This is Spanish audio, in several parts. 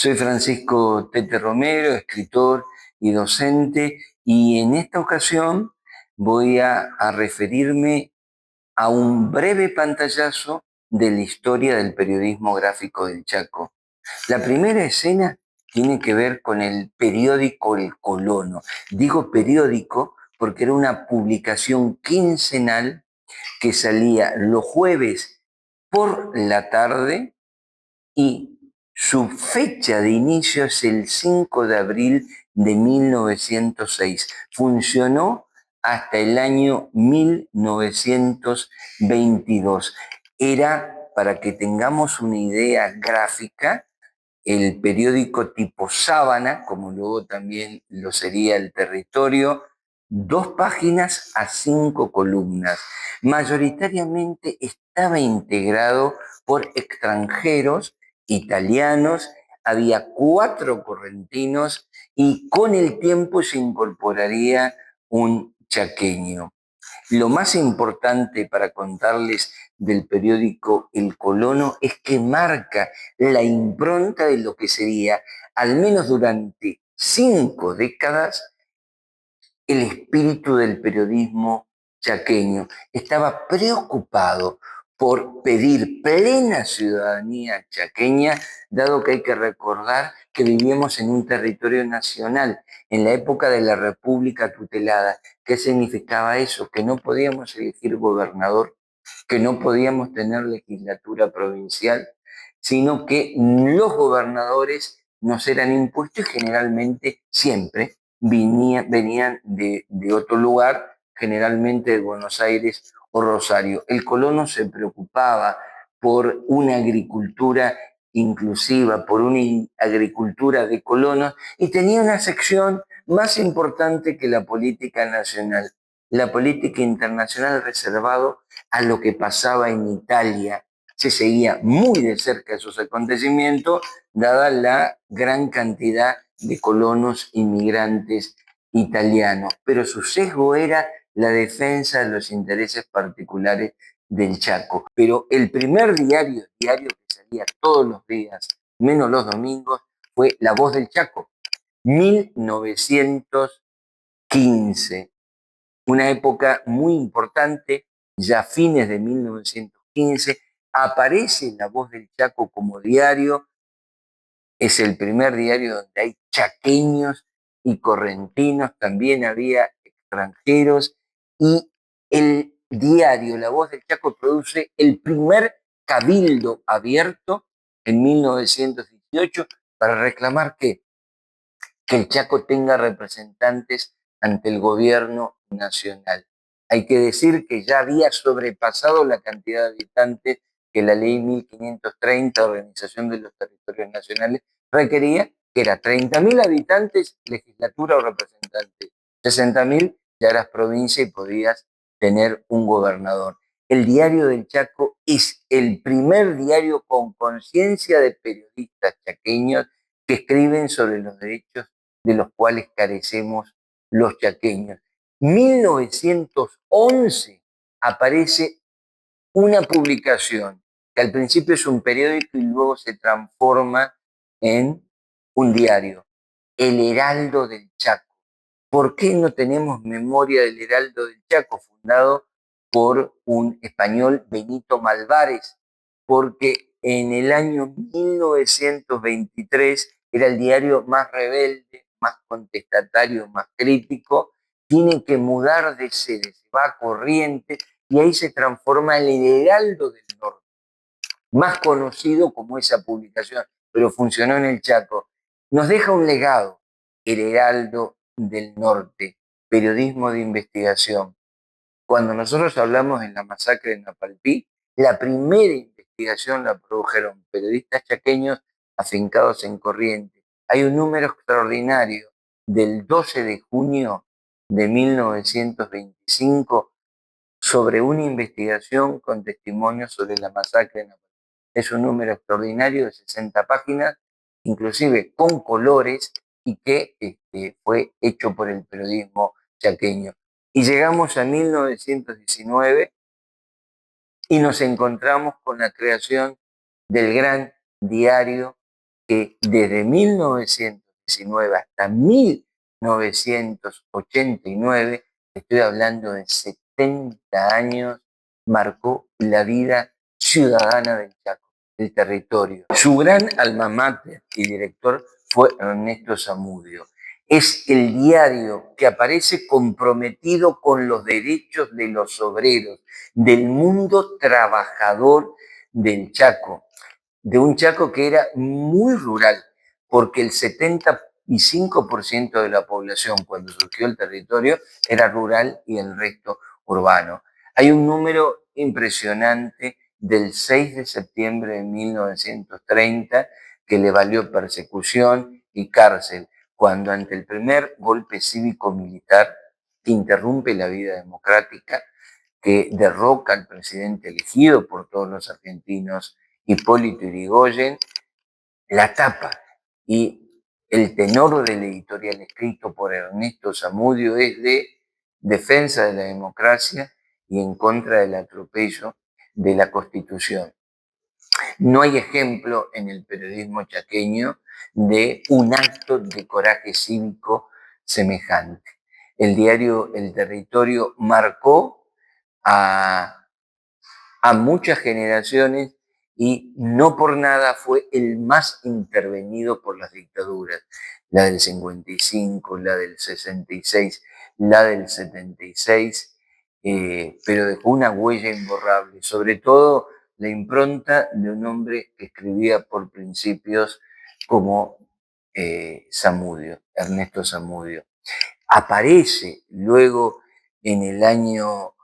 Soy Francisco Tete Romero, escritor y docente, y en esta ocasión voy a referirme a un breve pantallazo de la historia del periodismo gráfico del Chaco. La primera escena tiene que ver con el periódico El Colono. Digo periódico porque era una publicación quincenal que salía los jueves por la tarde y su fecha de inicio es el 5 de abril de 1906. Funcionó hasta el año 1922. Era, para que tengamos una idea gráfica, el periódico tipo Sábana, como luego también lo sería El Territorio, 2 páginas a 5 columnas. Mayoritariamente estaba integrado por extranjeros, italianos, había 4 correntinos y con el tiempo se incorporaría un chaqueño. Lo más importante para contarles del periódico El Colono es que marca la impronta de lo que sería, al menos durante 5 décadas, el espíritu del periodismo chaqueño. Estaba preocupado por pedir plena ciudadanía chaqueña, dado que hay que recordar que vivíamos en un territorio nacional, en la época de la República tutelada. ¿Qué significaba eso? Que no podíamos elegir gobernador, que no podíamos tener legislatura provincial, sino que los gobernadores nos eran impuestos y generalmente siempre venían de otro lugar, generalmente de Buenos Aires o Rosario. El colono se preocupaba por una agricultura inclusiva, por una agricultura de colonos, y tenía una sección más importante que la política nacional, la política internacional, reservado a lo que pasaba en Italia. Se seguía muy de cerca esos acontecimientos, dada la gran cantidad de colonos inmigrantes italianos, pero su sesgo era la defensa de los intereses particulares del Chaco. Pero el primer diario que salía todos los días, menos los domingos, fue La Voz del Chaco, 1915, una época muy importante. Ya a fines de 1915 aparece La Voz del Chaco como diario. Es el primer diario donde hay chaqueños y correntinos, también había extranjeros, y el diario La Voz del Chaco produce el primer cabildo abierto en 1918 para reclamar que el Chaco tenga representantes ante el gobierno nacional. Hay que decir que ya había sobrepasado la cantidad de habitantes que la ley 1530, Organización de los Territorios Nacionales, requería, que era 30.000 habitantes, legislatura o representantes. 60.000 ya eras provincia y podías tener un gobernador. El Diario del Chaco es el primer diario con conciencia de periodistas chaqueños que escriben sobre los derechos de los cuales carecemos los chaqueños. 1911 aparece una publicación que al principio es un periódico y luego se transforma en un diario, El Heraldo del Chaco. ¿Por qué no tenemos memoria del Heraldo del Chaco, fundado por un español, Benito Malvares? Porque en el año 1923 era el diario más rebelde, más contestatario, más crítico. Tiene que mudar de sede, se va a Corrientes y ahí se transforma en el Heraldo del Norte, más conocido como esa publicación, pero funcionó en el Chaco. Nos deja un legado, el Heraldo del Norte, periodismo de investigación. Cuando nosotros hablamos en la masacre de Napalpí, la primera investigación la produjeron periodistas chaqueños afincados en Corrientes. Hay un número extraordinario del 12 de junio de 1925 sobre una investigación con testimonios sobre la masacre de Napalpí. Es un número extraordinario de 60 páginas, inclusive con colores, y que fue hecho por el periodismo chaqueño. Y llegamos a 1919 y nos encontramos con la creación del gran diario que desde 1919 hasta 1989, estoy hablando de 70 años, marcó la vida ciudadana del Chaco, del territorio. Su gran alma mater y director fue Ernesto Zamudio. Es el diario que aparece comprometido con los derechos de los obreros, del mundo trabajador del Chaco, de un Chaco que era muy rural, porque el 75% de la población cuando surgió el territorio era rural y el resto urbano. Hay un número impresionante del 6 de septiembre de 1930 que le valió persecución y cárcel, cuando ante el primer golpe cívico-militar que interrumpe la vida democrática, que derroca al presidente elegido por todos los argentinos, Hipólito Yrigoyen, la tapa y el tenor del editorial escrito por Ernesto Zamudio es de defensa de la democracia y en contra del atropello de la Constitución. No hay ejemplo en el periodismo chaqueño de un acto de coraje cívico semejante. El diario El Territorio marcó a muchas generaciones y no por nada fue el más intervenido por las dictaduras, la del 55, la del 66, la del 76, pero dejó una huella imborrable, sobre todo la impronta de un hombre que escribía por principios como Zamudio, Ernesto Zamudio. Aparece luego en el año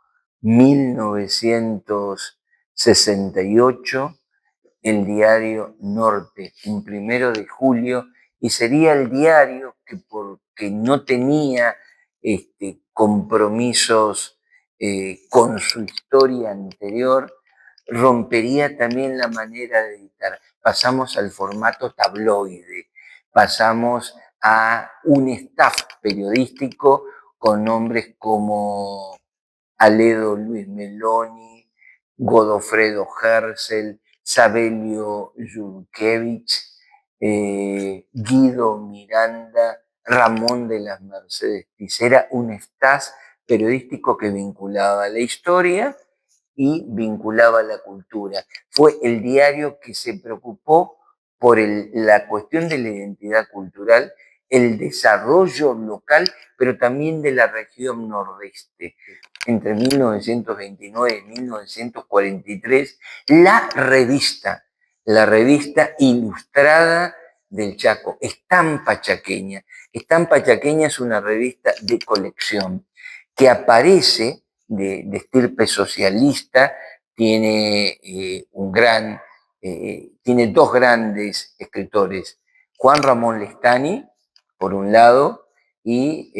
1968 el diario Norte, un 1 de julio, y sería el diario que, porque no tenía compromisos con su historia anterior, rompería también la manera de editar. Pasamos al formato tabloide, pasamos a un staff periodístico con nombres como Aledo Luis Meloni, Godofredo Herzl, Sabelio Yurkevich, Guido Miranda, Ramón de las Mercedes. Era un staff periodístico que vinculaba la historia y vinculaba la cultura. Fue el diario que se preocupó por la cuestión de la identidad cultural, el desarrollo local, pero también de la región nordeste. Entre 1929 y 1943, la revista ilustrada del Chaco, Estampa Chaqueña. Estampa Chaqueña es una revista de colección que aparece de estirpe socialista, tiene, tiene dos grandes escritores, Juan Ramón Lestani, por un lado, y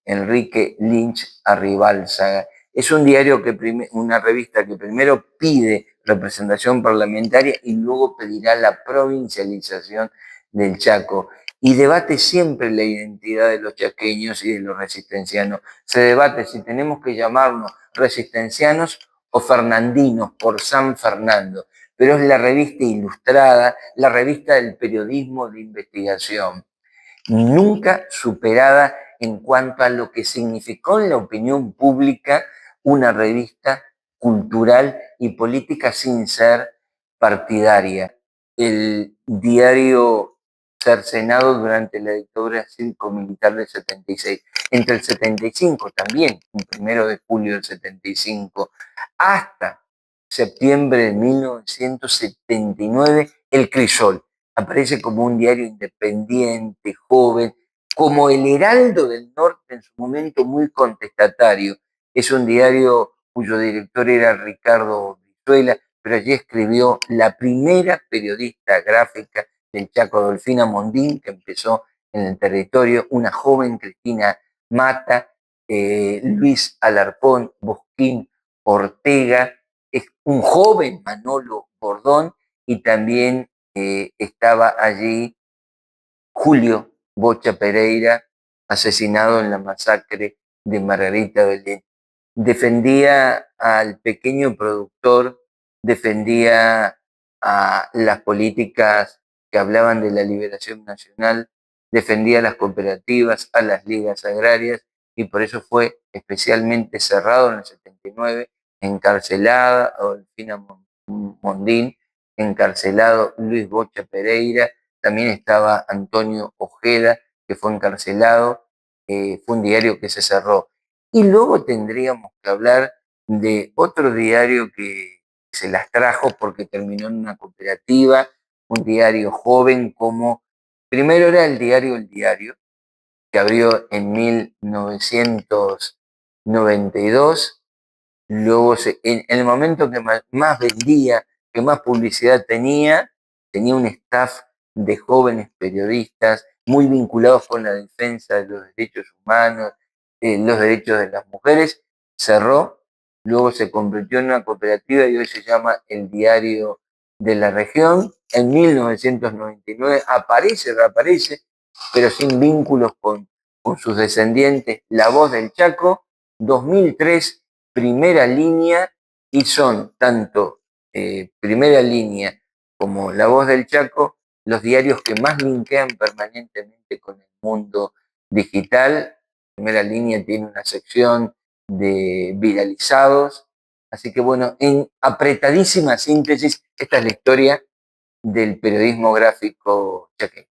Enrique Lynch Arribalzaga. Es un diario una revista que primero pide representación parlamentaria y luego pedirá la provincialización del Chaco. Y debate siempre la identidad de los chaqueños y de los resistencianos. Se debate si tenemos que llamarnos resistencianos o fernandinos por San Fernando. Pero es la revista ilustrada, la revista del periodismo de investigación, nunca superada en cuanto a lo que significó en la opinión pública una revista cultural y política sin ser partidaria. El diario cercenado durante la dictadura cívico-militar del 76. Entre el 75 también, el 1 de julio del 75, hasta septiembre de 1979, El Crisol aparece como un diario independiente, joven, como el Heraldo del Norte en su momento muy contestatario. Es un diario cuyo director era Ricardo Brizuela, pero allí escribió la primera periodista gráfica del Chaco, Adolfina Mondín, que empezó en el territorio, una joven Cristina Mata, Luis Alarcón, Bosquín Ortega, un joven Manolo Bordón y también estaba allí Julio Bocha Pereira, asesinado en la masacre de Margarita Belén. Defendía al pequeño productor, defendía a las políticas que hablaban de la liberación nacional, defendía a las cooperativas, a las ligas agrarias, y por eso fue especialmente cerrado en el 79, encarcelada Adolfina Mondín, encarcelado Luis Bocha Pereira, también estaba Antonio Ojeda, que fue encarcelado, fue un diario que se cerró. Y luego tendríamos que hablar de otro diario que se las trajo porque terminó en una cooperativa, un diario joven como, primero era el diario El Diario, que abrió en 1992. Luego, en el momento que más vendía, que más publicidad tenía un staff de jóvenes periodistas muy vinculados con la defensa de los derechos humanos, los derechos de las mujeres. Cerró, luego se convirtió en una cooperativa y hoy se llama El Diario de la Región. En 1999 reaparece, pero sin vínculos con sus descendientes, La Voz del Chaco. 2003, Primera Línea, y son tanto Primera Línea como La Voz del Chaco los diarios que más linkean permanentemente con el mundo digital. Primera Línea tiene una sección de viralizados, así que bueno, en apretadísima síntesis, esta es la historia del periodismo gráfico chaqueño.